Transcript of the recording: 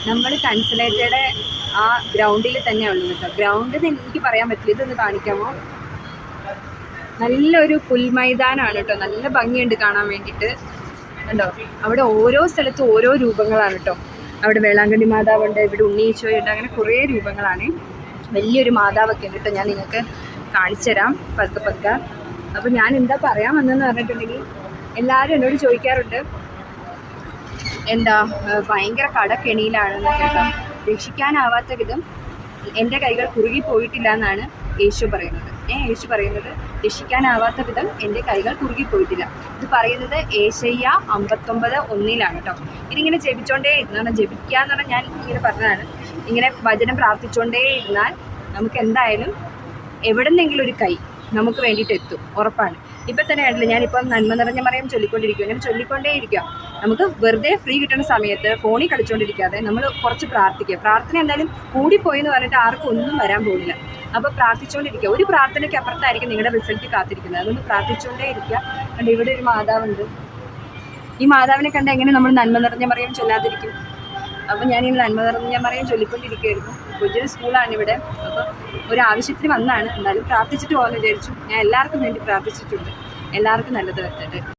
നമ്മൾ കൺസലേറ്റയുടെ ആ ഗ്രൗണ്ടിൽ തന്നെ ഉള്ളത് കേട്ടോ. ഗ്രൗണ്ടിൽ എനിക്ക് പറയാൻ പറ്റില്ല, ഇതൊന്ന് കാണിക്കാമോ? നല്ലൊരു പുൽമൈതാനാണ് കേട്ടോ, നല്ല ഭംഗിയുണ്ട് കാണാൻ വേണ്ടിയിട്ട്. കണ്ടോ, അവിടെ ഓരോ സ്ഥലത്തും ഓരോ രൂപങ്ങളാണ് കേട്ടോ. അവിടെ വേളാങ്കണ്ണി മാതാവുണ്ട്, ഇവിടെ ഉണ്ണീശോയുണ്ട്, അങ്ങനെ കുറേ രൂപങ്ങളാണ്. വലിയൊരു മാതാവൊക്കെ ഉണ്ട് കേട്ടോ. ഞാൻ നിങ്ങൾക്ക് കാണിച്ചു തരാം പതുക്കെ. അപ്പോൾ ഞാൻ എന്താ പറയാൻ വന്നതെന്ന് പറഞ്ഞിട്ടുണ്ടെങ്കിൽ, എല്ലാവരും എന്നോട് ചോദിക്കാറുണ്ട് എന്താ ഭയങ്കര കടക്കെണിയിലാണെന്ന് കേട്ടോ. രക്ഷിക്കാനാവാത്ത വിധം എൻ്റെ കൈകൾ കുറുകി പോയിട്ടില്ല എന്നാണ് യേശു പറയുന്നത്. രക്ഷിക്കാനാവാത്ത വിധം എൻ്റെ കൈകൾ കുറുകിപ്പോയിട്ടില്ല. ഇത് പറയുന്നത് ഏശയ്യ 59:1 കേട്ടോ. ഇതിങ്ങനെ ജപിച്ചോണ്ടേ ഇരുന്നാൽ, ജപിക്കുക എന്ന് പറഞ്ഞാൽ ഞാൻ ഇങ്ങനെ പറഞ്ഞതാണ്, ഇങ്ങനെ വചനം പ്രാർത്ഥിച്ചുകൊണ്ടേ ഇരുന്നാൽ നമുക്ക് എന്തായാലും എവിടെ നിന്നെങ്കിലും ഒരു കൈ നമുക്ക് വേണ്ടിയിട്ട് എത്തും, ഉറപ്പാണ്. ഇപ്പം തന്നെ ആയിട്ടില്ല, ഞാനിപ്പം നന്മ നിറഞ്ഞ മറിയം ചൊല്ലിക്കൊണ്ടിരിക്കും, ഇങ്ങനെ ചൊല്ലിക്കൊണ്ടേ ഇരിക്കാം. നമുക്ക് വെറുതെ ഫ്രീ കിട്ടുന്ന സമയത്ത് ഫോണിൽ കളിച്ചുകൊണ്ടിരിക്കാതെ നമ്മൾ കുറച്ച് പ്രാർത്ഥിക്കുക. പ്രാർത്ഥന എന്തായാലും കൂടിപ്പോയെന്ന് പറഞ്ഞിട്ട് ആർക്കും ഒന്നും വരാൻ പോകുന്നില്ല. അപ്പോൾ പ്രാർത്ഥിച്ചുകൊണ്ടിരിക്കുക. ഒരു പ്രാർത്ഥനയ്ക്ക് അപ്പുറത്തായിരിക്കും നിങ്ങളുടെ റിസൾട്ട് കാത്തിരിക്കുന്നത്. അതുകൊണ്ട് പ്രാർത്ഥിച്ചുകൊണ്ടേ ഇരിക്കുക. കണ്ട് ഇവിടെ ഒരു മാതാവുണ്ട്. ഈ മാതാവിനെ കണ്ട് എങ്ങനെ നമ്മൾ നന്മ നിറഞ്ഞ മറിയം ചൊല്ലാതിരിക്കും? അപ്പോൾ ഞാനീ നന്മ നിറഞ്ഞ മറിയം ചൊല്ലിക്കൊണ്ടിരിക്കുകയായിരുന്നു. കുഞ്ഞിന് സ്കൂളാണ് ഇവിടെ. അപ്പോൾ ഒരു ആവശ്യത്തിന് വന്നാണ്, എന്നാലും പ്രാർത്ഥിച്ചിട്ട് പോകാമെന്ന് വിചാരിച്ചു. ഞാൻ എല്ലാവർക്കും വേണ്ടി പ്രാർത്ഥിച്ചിട്ടുണ്ട്. എല്ലാവർക്കും നല്ലത് വരുത്തട്ടെ.